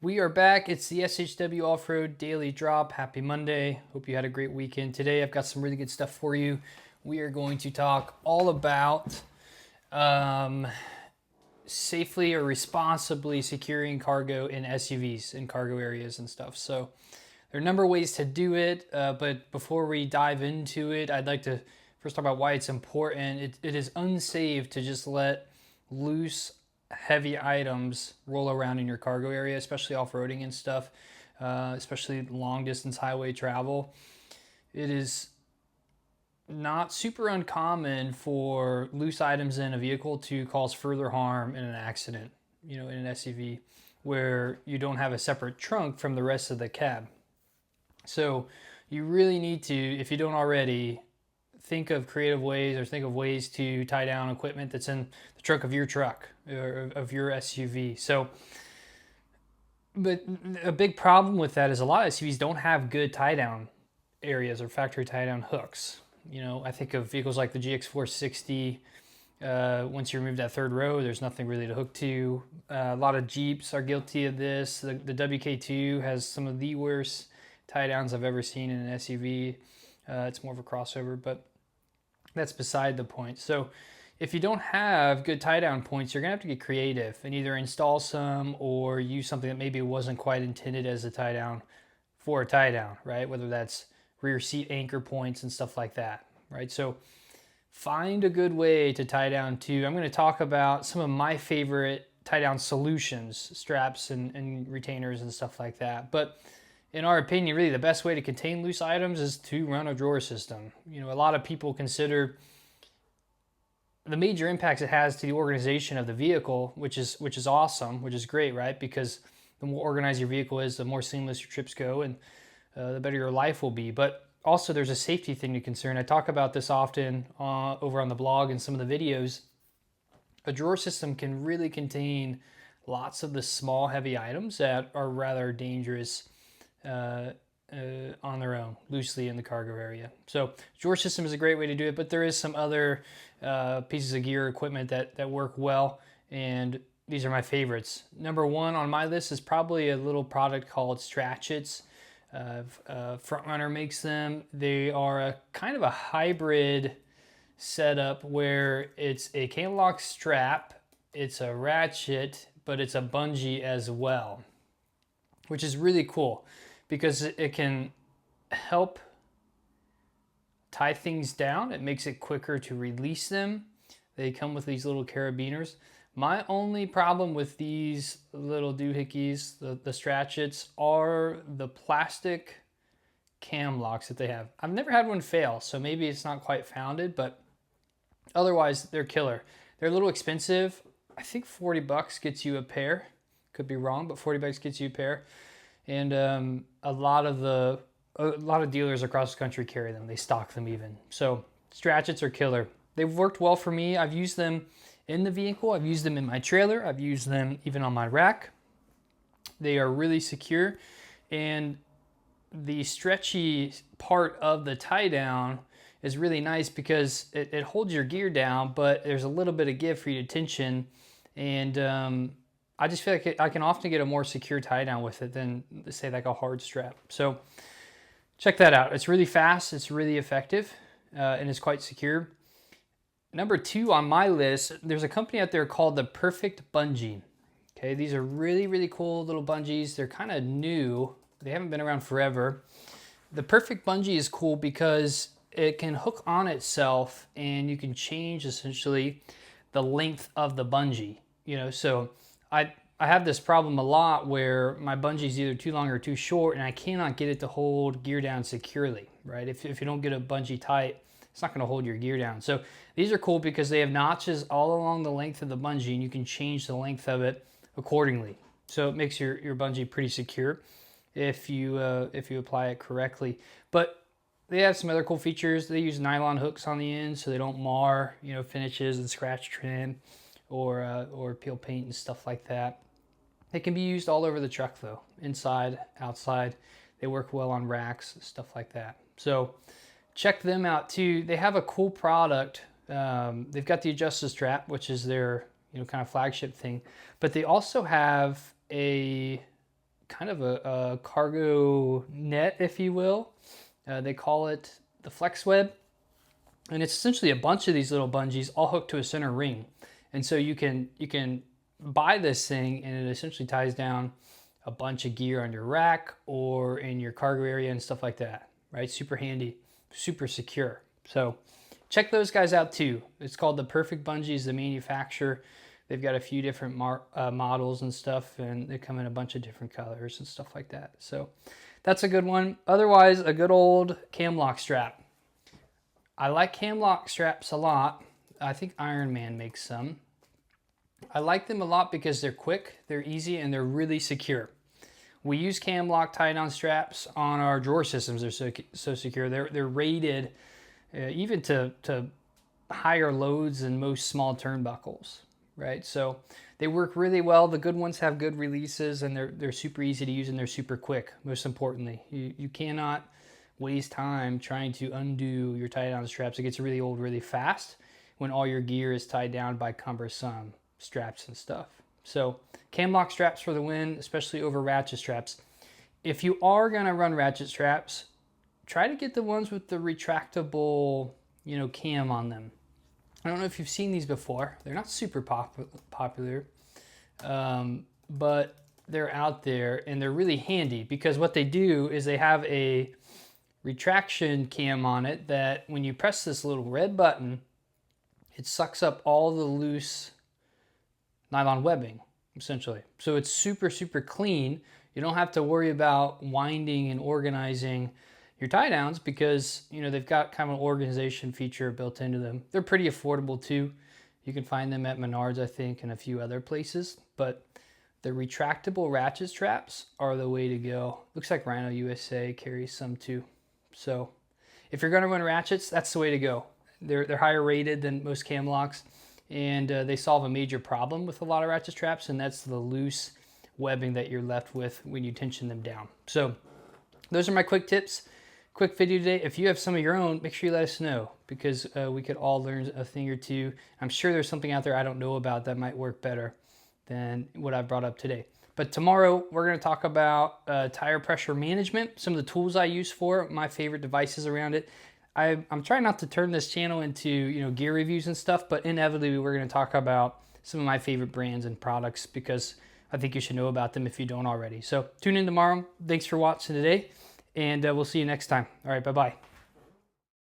We are back. It's the SHW Offroad Daily Drop. Happy Monday. Hope you had a great weekend. Today I've got some really good stuff for you. We are going to talk all about safely or responsibly securing cargo in SUVs and cargo areas and stuff. So there are a number of ways to do it, but before we dive into it, I'd like to first talk about why it's important. It is unsafe to just let loose heavy items roll around in your cargo area, especially off-roading and stuff, especially long distance highway travel. It is not super uncommon for loose items in a vehicle to cause further harm in an accident, in an SUV where you don't have a separate trunk from the rest of the cab. So you really need to, if you don't already, think of creative ways or think of ways to tie down equipment that's in the trunk of your truck or of your SUV. So, but a big problem with that is a lot of SUVs don't have good tie down areas or factory tie down hooks. I think of vehicles like the GX460. Once you remove that third row, there's nothing really to hook to. A lot of Jeeps are guilty of this. The WK2 has some of the worst tie downs I've ever seen in an SUV. It's more of a crossover, but that's beside the point. So if you don't have good tie down points, you're gonna have to get creative and either install some or use something that maybe wasn't quite intended as a tie down for a tie down, right? Whether that's rear seat anchor points and stuff like that, right? So find a good way to tie down to. I'm gonna talk about some of my favorite tie down solutions, straps and retainers and stuff like that. But in our opinion, really the best way to contain loose items is to run a drawer system. A lot of people consider the major impacts it has to the organization of the vehicle, which is awesome, which is great, right? Because the more organized your vehicle is, the more seamless your trips go, and the better your life will be. But also there's a safety thing to consider. I talk about this often over on the blog and some of the videos. A drawer system can really contain lots of the small, heavy items that are rather dangerous on their own, loosely in the cargo area. So drawer system is a great way to do it, but there is some other pieces of gear, equipment that work well, and these are my favorites. Number one on my list is probably a little product called Stratchets. Front Runner makes them. They are a kind of a hybrid setup where it's a cable lock strap, it's a ratchet, but it's a bungee as well, which is really cool because it can help tie things down. It makes it quicker to release them. They come with these little carabiners. My only problem with these little doohickeys, the Stratchets, are the plastic cam locks that they have. I've never had one fail, so maybe it's not quite founded, but otherwise they're killer. They're a little expensive. I think 40 bucks gets you a pair. Could be wrong, but 40 bucks gets you a pair. And a lot of dealers across the country carry them. They stock them even. So Stratchets are killer. They've worked well for me. I've used them in the vehicle. I've used them in my trailer. I've used them even on my rack. They are really secure. And the stretchy part of the tie down is really nice because it holds your gear down, but there's a little bit of give for your tension. And I just feel like I can often get a more secure tie down with it than, say, like a hard strap. So check that out. It's really fast, it's really effective, and it's quite secure. Number two on my list, there's a company out there called the Perfect Bungee. Okay, these are really, really cool little bungees. They're kind of new. They haven't been around forever. The Perfect Bungee is cool because it can hook on itself and you can change essentially the length of the bungee. So I have this problem a lot where my bungee is either too long or too short, and I cannot get it to hold gear down securely, right? If you don't get a bungee tight, it's not going to hold your gear down. So these are cool because they have notches all along the length of the bungee, and you can change the length of it accordingly. So it makes your bungee pretty secure if you apply it correctly. But they have some other cool features. They use nylon hooks on the end so they don't mar, finishes and scratch trim or peel paint and stuff like that. They can be used all over the truck though, inside, outside. They work well on racks, stuff like that. So check them out too. They have a cool product. They've got the adjusted strap, which is their kind of flagship thing, but they also have a kind of a cargo net, if you will. They call it the Flex Web. And it's essentially a bunch of these little bungees all hooked to a center ring. And so you can buy this thing, and it essentially ties down a bunch of gear on your rack or in your cargo area and stuff like that, right? Super handy, super secure. So check those guys out too. It's called the Perfect Bungees, the manufacturer. They've got a few different models and stuff, and they come in a bunch of different colors and stuff like that. So that's a good one. Otherwise, a good old cam lock strap. I like cam lock straps a lot. I think Iron Man makes some. I like them a lot because they're quick, they're easy, and they're really secure. We use cam lock tie-down straps on our drawer systems. They're so secure. They're rated even to higher loads than most small turnbuckles, right? So they work really well. The good ones have good releases, and they're super easy to use, and they're super quick. Most importantly, you cannot waste time trying to undo your tie-down straps. It gets really old really fast when all your gear is tied down by cumbersome straps and stuff. So cam lock straps for the win, especially over ratchet straps. If you are going to run ratchet straps, try to get the ones with the retractable, cam on them. I don't know if you've seen these before. They're not super popular, but they're out there, and they're really handy because what they do is they have a retraction cam on it that when you press this little red button, it sucks up all the loose nylon webbing, essentially. So it's super, super clean. You don't have to worry about winding and organizing your tie downs because, they've got kind of an organization feature built into them. They're pretty affordable too. You can find them at Menards, I think, and a few other places. But the retractable ratchet straps are the way to go. Looks like Rhino USA carries some too. So if you're going to run ratchets, that's the way to go. They're higher rated than most cam locks, and they solve a major problem with a lot of ratchet straps, and that's the loose webbing that you're left with when you tension them down. So those are my quick tips. Quick video today. If you have some of your own, make sure you let us know, because we could all learn a thing or two. I'm sure there's something out there I don't know about that might work better than what I brought up today. But tomorrow we're going to talk about tire pressure management, some of the tools I use for it, my favorite devices around it. I'm trying not to turn this channel into gear reviews and stuff, but inevitably we're going to talk about some of my favorite brands and products because I think you should know about them if you don't already. So tune in tomorrow. Thanks for watching today, and we'll see you next time. All right, bye-bye.